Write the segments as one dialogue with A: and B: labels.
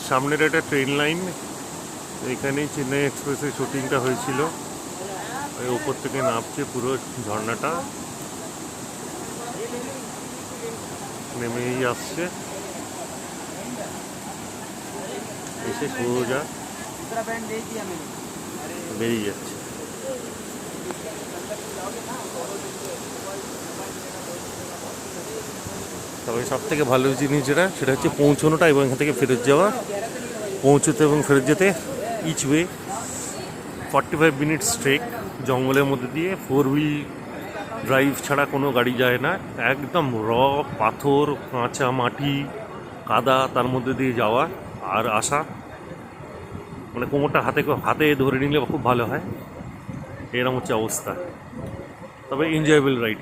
A: সামনের একটা train line, এখানেই চেন্নাই এক্সপ্রেসের শুটিংটা হয়েছিল। ওই উপর থেকে নামছে পুরো ঝর্ণাটা, নেমেই আসছে, এসে সোজা বেরিয়ে যাচ্ছে। তবে সব থেকে ভালো জিনিস যেটা, সেটা হচ্ছে পৌঁছানোটা এবং এখান থেকে ফেরত যাওয়া। পৌঁছতে এবং ফেরত যেতে ইচ ওয়ে 45 মিনিটস ট্রেক, জঙ্গলের মধ্যে দিয়ে 4 হুইল ড্রাইভ ছাড়া কোনো গাড়ি যায় না। একদম পাথর, কাঁচা মাটি, কাদা, তার মধ্যে দিয়ে যাওয়া আর আসা, মানে কোমরটা হাতে ধরে নিলে খুব ভালো হয়। এরকম হচ্ছে অবস্থা। তবে enjoyable ride,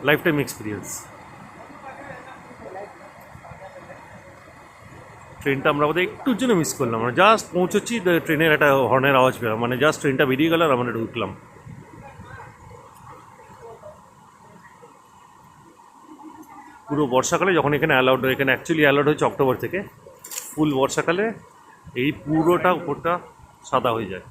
A: life time experience. ট্রেনটা আমরা বোধহয় একটুর জন্য মিস করলাম, আমরা জাস্ট পৌঁছচ্ছি, ট্রেনের একটা হর্নের আওয়াজ পেলাম, মানে জাস্ট ট্রেনটা বেরিয়ে গেল আর আমরা ঢুকলাম। পুরো বর্ষাকালে যখন এখানে অ্যালাউড, এখানে অ্যাকচুয়ালি অ্যালাউড হচ্ছে অক্টোবর থেকে, ফুল বর্ষাকালে এই পুরোটা উপরটা সাদা হয়ে যায়।